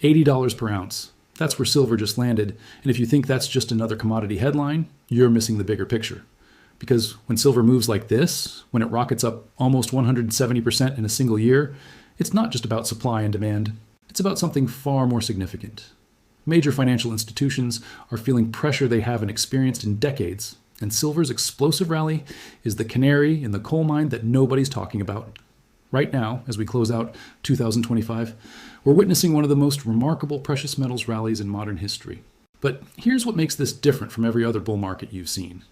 $80 per ounce. That's where silver just landed, and if you think that's just another commodity headline, you're missing the bigger picture. Because when silver moves like this, when it rockets up almost 170% in a single year, it's not just about supply and demand. It's about something far more significant. Major financial institutions are feeling pressure they haven't experienced in decades, and silver's explosive rally is the canary in the coal mine that nobody's talking about. Right now, as we close out 2025, we're witnessing one of the most remarkable precious metals rallies in modern history. But here's what makes this different from every other bull market you've seen.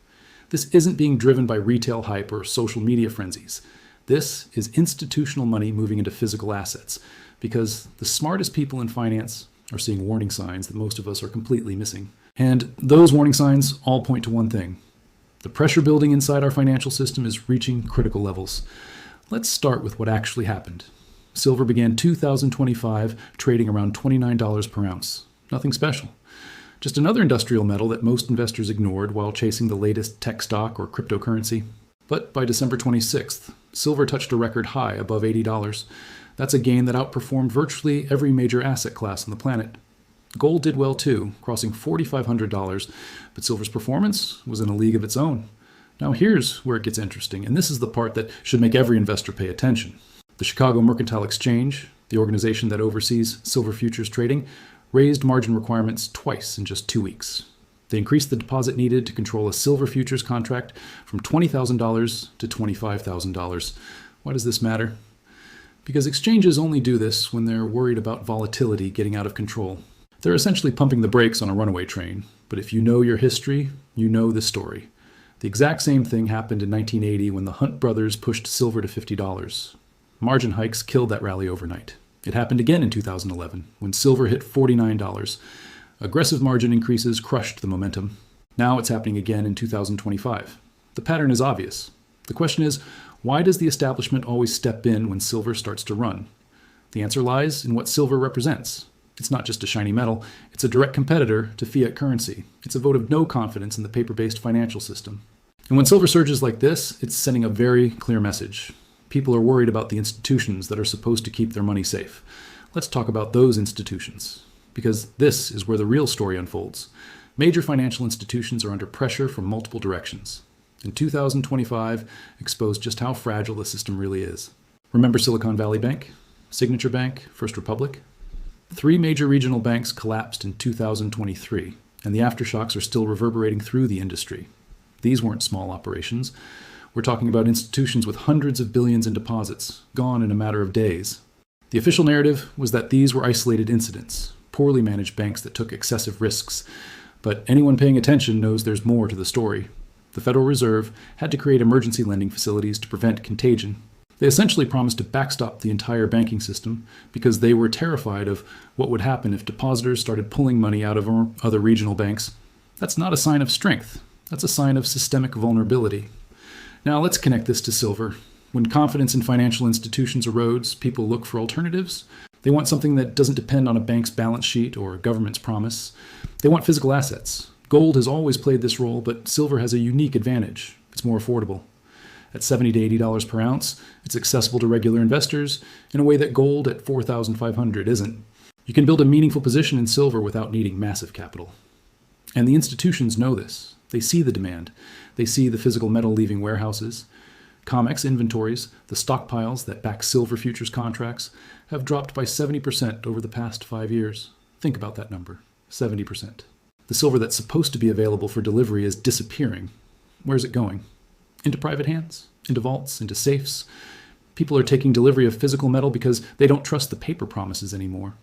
This isn't being driven by retail hype or social media frenzies. This is institutional money moving into physical assets, because the smartest people in finance are seeing warning signs that most of us are completely missing. And those warning signs all point to one thing. The pressure building inside our financial system is reaching critical levels. Let's start with what actually happened. Silver began 2025 trading around $29 per ounce. Nothing special. Just another industrial metal that most investors ignored while chasing the latest tech stock or cryptocurrency. But by December 26th, silver touched a record high above $80. That's a gain that outperformed virtually every major asset class on the planet. Gold did well too, crossing $4,500, but silver's performance was in a league of its own. Now here's where it gets interesting, and this is the part that should make every investor pay attention. The Chicago Mercantile Exchange, the organization that oversees silver futures trading, raised margin requirements twice in just 2 weeks. They increased the deposit needed to control a silver futures contract from $20,000 to $25,000. Why does this matter? Because exchanges only do this when they're worried about volatility getting out of control. They're essentially pumping the brakes on a runaway train, but if you know your history, you know the story. The exact same thing happened in 1980 when the Hunt brothers pushed silver to $50. Margin hikes killed that rally overnight. It happened again in 2011 when silver hit $49. Aggressive margin increases crushed the momentum. Now it's happening again in 2025. The pattern is obvious. The question is, why does the establishment always step in when silver starts to run? The answer lies in what silver represents. It's not just a shiny metal, it's a direct competitor to fiat currency. It's a vote of no confidence in the paper-based financial system. And when silver surges like this, it's sending a very clear message. People are worried about the institutions that are supposed to keep their money safe. Let's talk about those institutions, because this is where the real story unfolds. Major financial institutions are under pressure from multiple directions. And 2025 exposed just how fragile the system really is. Remember Silicon Valley Bank, Signature Bank, First Republic? 3 major regional banks collapsed in 2023, and the aftershocks are still reverberating through the industry. These weren't small operations. We're talking about institutions with hundreds of billions in deposits, gone in a matter of days. The official narrative was that these were isolated incidents, poorly managed banks that took excessive risks. But anyone paying attention knows there's more to the story. The Federal Reserve had to create emergency lending facilities to prevent contagion. They essentially promised to backstop the entire banking system because they were terrified of what would happen if depositors started pulling money out of other regional banks. That's not a sign of strength. That's a sign of systemic vulnerability. Now let's connect this to silver. When confidence in financial institutions erodes, people look for alternatives. They want something that doesn't depend on a bank's balance sheet or a government's promise. They want physical assets. Gold has always played this role, but silver has a unique advantage. It's more affordable. At $70 to $80 per ounce, it's accessible to regular investors in a way that gold at $4,500 isn't. You can build a meaningful position in silver without needing massive capital. And the institutions know this. They see the demand. They see the physical metal leaving warehouses. COMEX inventories, the stockpiles that back silver futures contracts, have dropped by 70% over the past 5 years. Think about that number, 70%. The silver that's supposed to be available for delivery is disappearing. Where's it going? Into private hands? Into vaults? Into safes? People are taking delivery of physical metal because they don't trust the paper promises anymore.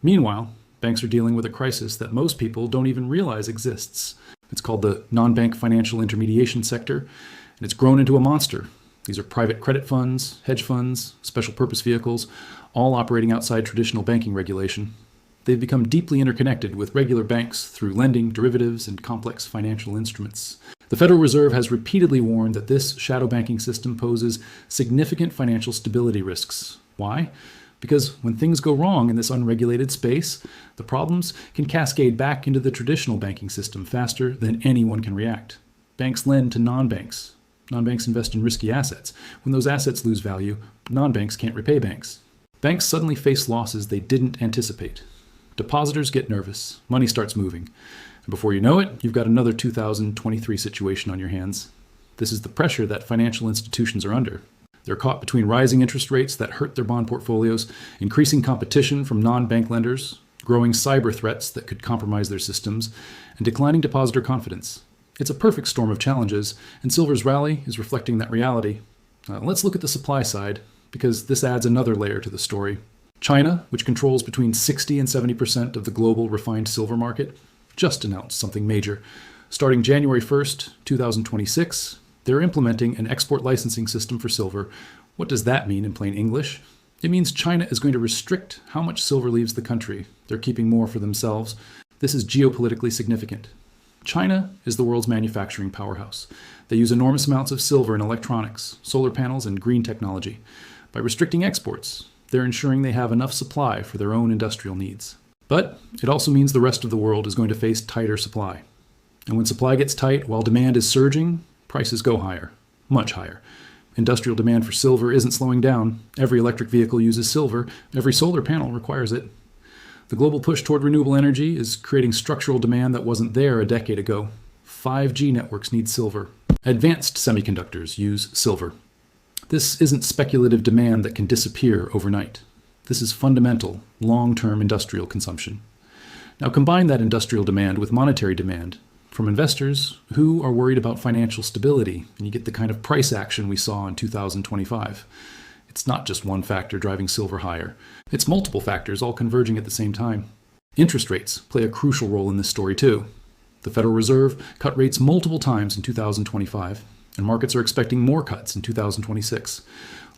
Meanwhile, banks are dealing with a crisis that most people don't even realize exists. It's called the non-bank financial intermediation sector, and it's grown into a monster. These are private credit funds, hedge funds, special purpose vehicles, all operating outside traditional banking regulation. They've become deeply interconnected with regular banks through lending, derivatives, and complex financial instruments. The Federal Reserve has repeatedly warned that this shadow banking system poses significant financial stability risks. Why? Because when things go wrong in this unregulated space, the problems can cascade back into the traditional banking system faster than anyone can react. Banks lend to non-banks. Non-banks invest in risky assets. When those assets lose value, non-banks can't repay banks. Banks suddenly face losses they didn't anticipate. Depositors get nervous. Money starts moving. And before you know it, you've got another 2023 situation on your hands. This is the pressure that financial institutions are under. They're caught between rising interest rates that hurt their bond portfolios, increasing competition from non-bank lenders, growing cyber threats that could compromise their systems, and declining depositor confidence. It's a perfect storm of challenges, and silver's rally is reflecting that reality. Let's look at the supply side, because this adds another layer to the story. China, which controls between 60 and 70% of the global refined silver market, just announced something major. Starting January 1st, 2026, they're implementing an export licensing system for silver. What does that mean in plain English? It means China is going to restrict how much silver leaves the country. They're keeping more for themselves. This is geopolitically significant. China is the world's manufacturing powerhouse. They use enormous amounts of silver in electronics, solar panels, and green technology. By restricting exports, they're ensuring they have enough supply for their own industrial needs. But it also means the rest of the world is going to face tighter supply. And when supply gets tight while demand is surging, prices go higher, much higher. Industrial demand for silver isn't slowing down. Every electric vehicle uses silver. Every solar panel requires it. The global push toward renewable energy is creating structural demand that wasn't there a decade ago. 5G networks need silver. Advanced semiconductors use silver. This isn't speculative demand that can disappear overnight. This is fundamental, long-term industrial consumption. Now combine that industrial demand with monetary demand from investors who are worried about financial stability, and you get the kind of price action we saw in 2025. It's not just one factor driving silver higher. It's multiple factors all converging at the same time. Interest rates play a crucial role in this story too. The Federal Reserve cut rates multiple times in 2025, and markets are expecting more cuts in 2026.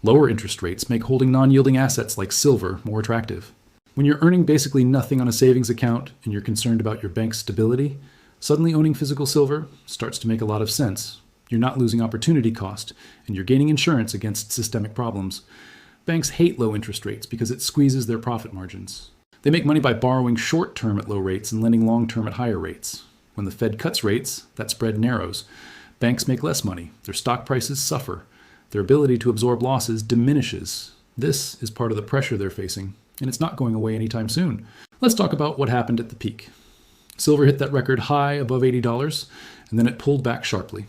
Lower interest rates make holding non-yielding assets like silver more attractive. When you're earning basically nothing on a savings account and you're concerned about your bank's stability, suddenly owning physical silver starts to make a lot of sense. You're not losing opportunity cost, and you're gaining insurance against systemic problems. Banks hate low interest rates because it squeezes their profit margins. They make money by borrowing short-term at low rates and lending long-term at higher rates. When the Fed cuts rates, that spread narrows. Banks make less money. Their stock prices suffer. Their ability to absorb losses diminishes. This is part of the pressure they're facing, and it's not going away anytime soon. Let's talk about what happened at the peak. Silver hit that record high above $80, and then it pulled back sharply.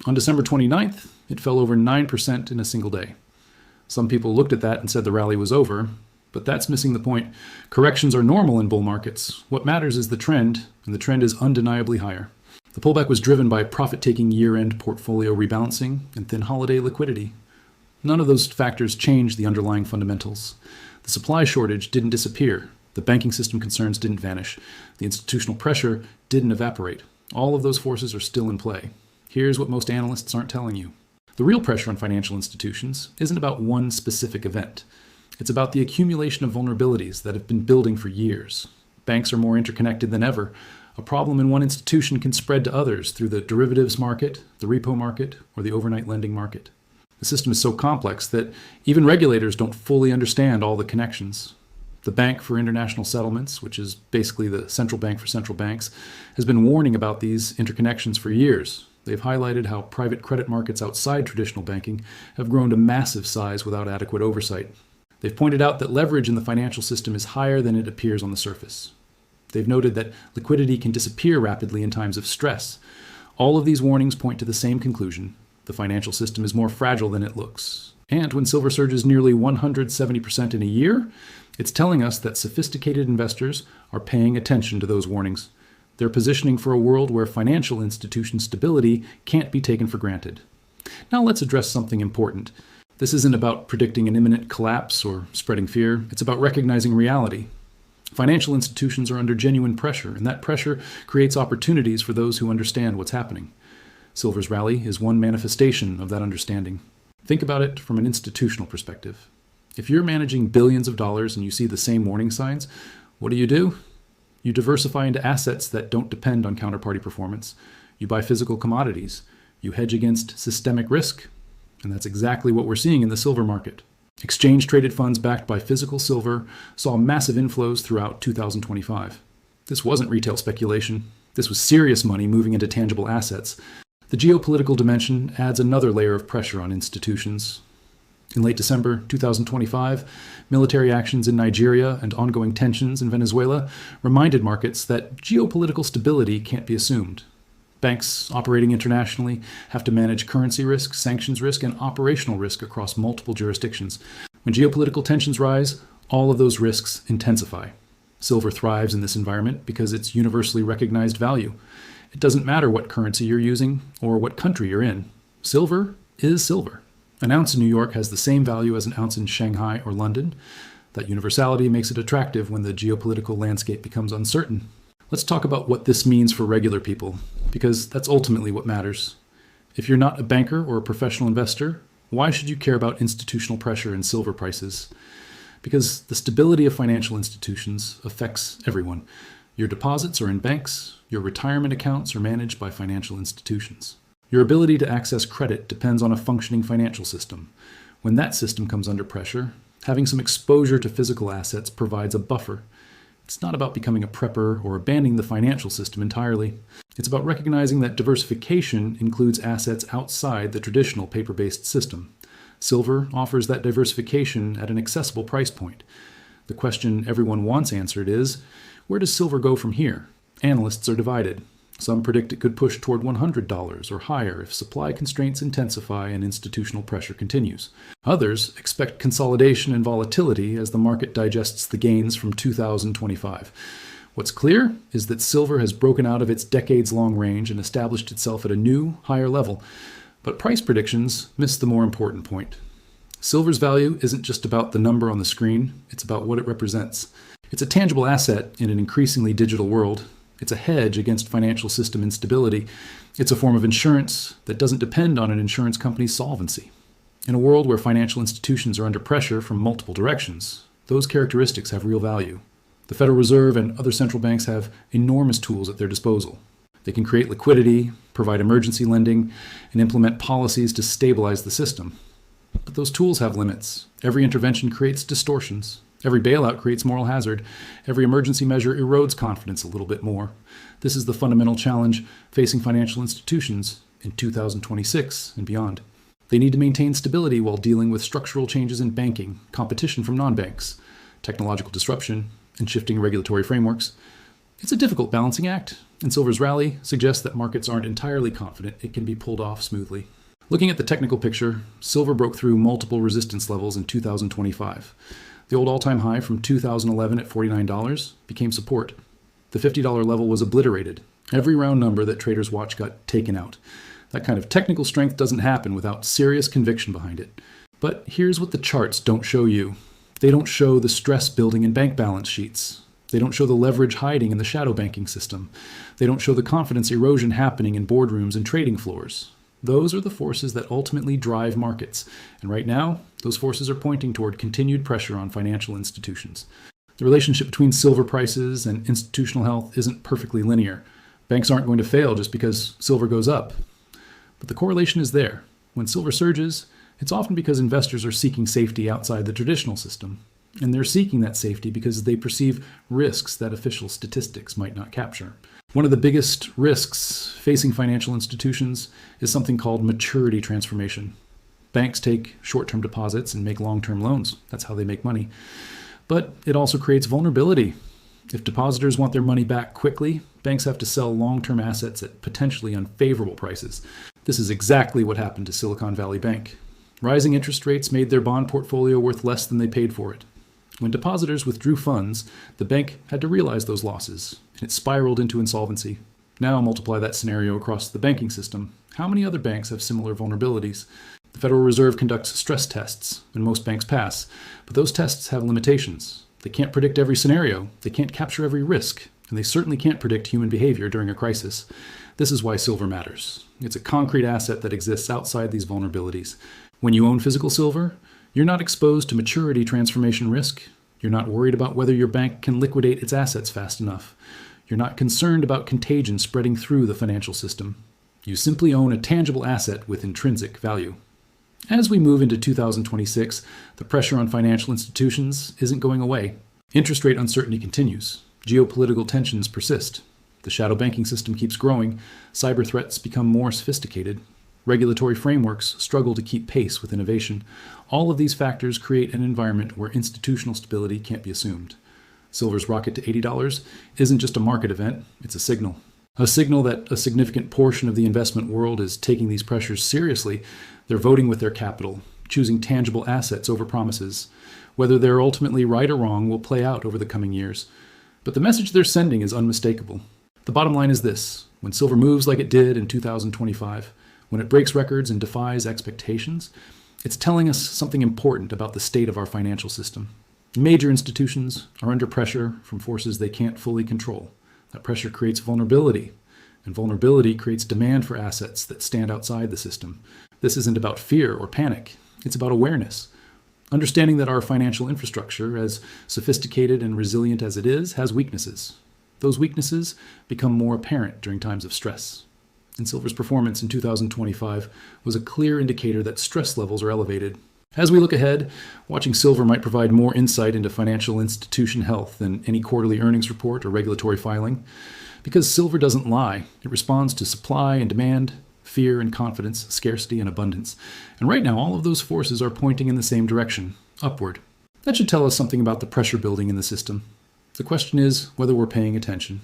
On December 29th, it fell over 9% in a single day. Some people looked at that and said the rally was over, but that's missing the point. Corrections are normal in bull markets. What matters is the trend, and the trend is undeniably higher. The pullback was driven by profit-taking year-end portfolio rebalancing and thin holiday liquidity. None of those factors changed the underlying fundamentals. The supply shortage didn't disappear. The banking system concerns didn't vanish. The institutional pressure didn't evaporate. All of those forces are still in play. Here's what most analysts aren't telling you. The real pressure on financial institutions isn't about one specific event. It's about the accumulation of vulnerabilities that have been building for years. Banks are more interconnected than ever. A problem in one institution can spread to others through the derivatives market, the repo market, or the overnight lending market. The system is so complex that even regulators don't fully understand all the connections. The Bank for International Settlements, which is basically the central bank for central banks, has been warning about these interconnections for years. They've highlighted how private credit markets outside traditional banking have grown to massive size without adequate oversight. They've pointed out that leverage in the financial system is higher than it appears on the surface. They've noted that liquidity can disappear rapidly in times of stress. All of these warnings point to the same conclusion. The financial system is more fragile than it looks. And when silver surges nearly 170% in a year, it's telling us that sophisticated investors are paying attention to those warnings. They're positioning for a world where financial institution stability can't be taken for granted. Now let's address something important. This isn't about predicting an imminent collapse or spreading fear. It's about recognizing reality. Financial institutions are under genuine pressure, and that pressure creates opportunities for those who understand what's happening. Silver's rally is one manifestation of that understanding. Think about it from an institutional perspective. If you're managing billions of dollars and you see the same warning signs, what do? You diversify into assets that don't depend on counterparty performance. You buy physical commodities. You hedge against systemic risk. And that's exactly what we're seeing in the silver market. Exchange-traded funds backed by physical silver saw massive inflows throughout 2025. This wasn't retail speculation. This was serious money moving into tangible assets. The geopolitical dimension adds another layer of pressure on institutions. In late December 2025, military actions in Nigeria and ongoing tensions in Venezuela reminded markets that geopolitical stability can't be assumed. Banks operating internationally have to manage currency risk, sanctions risk, and operational risk across multiple jurisdictions. When geopolitical tensions rise, all of those risks intensify. Silver thrives in this environment because it's universally recognized value. It doesn't matter what currency you're using or what country you're in. Silver is silver. An ounce in New York has the same value as an ounce in Shanghai or London. That universality makes it attractive when the geopolitical landscape becomes uncertain. Let's talk about what this means for regular people, because that's ultimately what matters. If you're not a banker or a professional investor, why should you care about institutional pressure in silver prices? Because the stability of financial institutions affects everyone. Your deposits are in banks, your retirement accounts are managed by financial institutions. Your ability to access credit depends on a functioning financial system. When that system comes under pressure, having some exposure to physical assets provides a buffer. It's not about becoming a prepper or abandoning the financial system entirely. It's about recognizing that diversification includes assets outside the traditional paper-based system. Silver offers that diversification at an accessible price point. The question everyone wants answered is, where does silver go from here? Analysts are divided. Some predict it could push toward $100 or higher if supply constraints intensify and institutional pressure continues. Others expect consolidation and volatility as the market digests the gains from 2025. What's clear is that silver has broken out of its decades-long range and established itself at a new, higher level. But price predictions miss the more important point. Silver's value isn't just about the number on the screen, it's about what it represents. It's a tangible asset in an increasingly digital world. It's a hedge against financial system instability. It's a form of insurance that doesn't depend on an insurance company's solvency. In a world where financial institutions are under pressure from multiple directions, those characteristics have real value. The Federal Reserve and other central banks have enormous tools at their disposal. They can create liquidity, provide emergency lending, and implement policies to stabilize the system. But those tools have limits. Every intervention creates distortions. Every bailout creates moral hazard. Every emergency measure erodes confidence a little bit more. This is the fundamental challenge facing financial institutions in 2026 and beyond. They need to maintain stability while dealing with structural changes in banking, competition from non-banks, technological disruption, and shifting regulatory frameworks. It's a difficult balancing act, and silver's rally suggests that markets aren't entirely confident it can be pulled off smoothly. Looking at the technical picture, silver broke through multiple resistance levels in 2025. The old all-time high from 2011 at $49 became support. The $50 level was obliterated. Every round number that traders watched got taken out. That kind of technical strength doesn't happen without serious conviction behind it. But here's what the charts don't show you. They don't show the stress building in bank balance sheets. They don't show the leverage hiding in the shadow banking system. They don't show the confidence erosion happening in boardrooms and trading floors. Those are the forces that ultimately drive markets. And right now, those forces are pointing toward continued pressure on financial institutions. The relationship between silver prices and institutional health isn't perfectly linear. Banks aren't going to fail just because silver goes up. But the correlation is there. When silver surges, it's often because investors are seeking safety outside the traditional system. And they're seeking that safety because they perceive risks that official statistics might not capture. One of the biggest risks facing financial institutions is something called maturity transformation. Banks take short-term deposits and make long-term loans. That's how they make money. But it also creates vulnerability. If depositors want their money back quickly, banks have to sell long-term assets at potentially unfavorable prices. This is exactly what happened to Silicon Valley Bank. Rising interest rates made their bond portfolio worth less than they paid for it. When depositors withdrew funds, the bank had to realize those losses, and it spiraled into insolvency. Now multiply that scenario across the banking system. How many other banks have similar vulnerabilities? The Federal Reserve conducts stress tests, and most banks pass. But those tests have limitations. They can't predict every scenario, they can't capture every risk, and they certainly can't predict human behavior during a crisis. This is why silver matters. It's a concrete asset that exists outside these vulnerabilities. When you own physical silver, you're not exposed to maturity transformation risk. You're not worried about whether your bank can liquidate its assets fast enough. You're not concerned about contagion spreading through the financial system. You simply own a tangible asset with intrinsic value. As we move into 2026, the pressure on financial institutions isn't going away. Interest rate uncertainty continues. Geopolitical tensions persist. The shadow banking system keeps growing. Cyber threats become more sophisticated. Regulatory frameworks struggle to keep pace with innovation. All of these factors create an environment where institutional stability can't be assumed. Silver's rocket to $80 isn't just a market event, it's a signal. A signal that a significant portion of the investment world is taking these pressures seriously. They're voting with their capital, choosing tangible assets over promises. Whether they're ultimately right or wrong will play out over the coming years. But the message they're sending is unmistakable. The bottom line is this: when silver moves like it did in 2025, when it breaks records and defies expectations, it's telling us something important about the state of our financial system. Major institutions are under pressure from forces they can't fully control. That pressure creates vulnerability, and vulnerability creates demand for assets that stand outside the system. This isn't about fear or panic. It's about awareness. Understanding that our financial infrastructure, as sophisticated and resilient as it is, has weaknesses. Those weaknesses become more apparent during times of stress. And silver's performance in 2025 was a clear indicator that stress levels are elevated. As we look ahead, watching silver might provide more insight into financial institution health than any quarterly earnings report or regulatory filing. Because silver doesn't lie, it responds to supply and demand, fear and confidence, scarcity and abundance. And right now, all of those forces are pointing in the same direction, upward. That should tell us something about the pressure building in the system. The question is whether we're paying attention.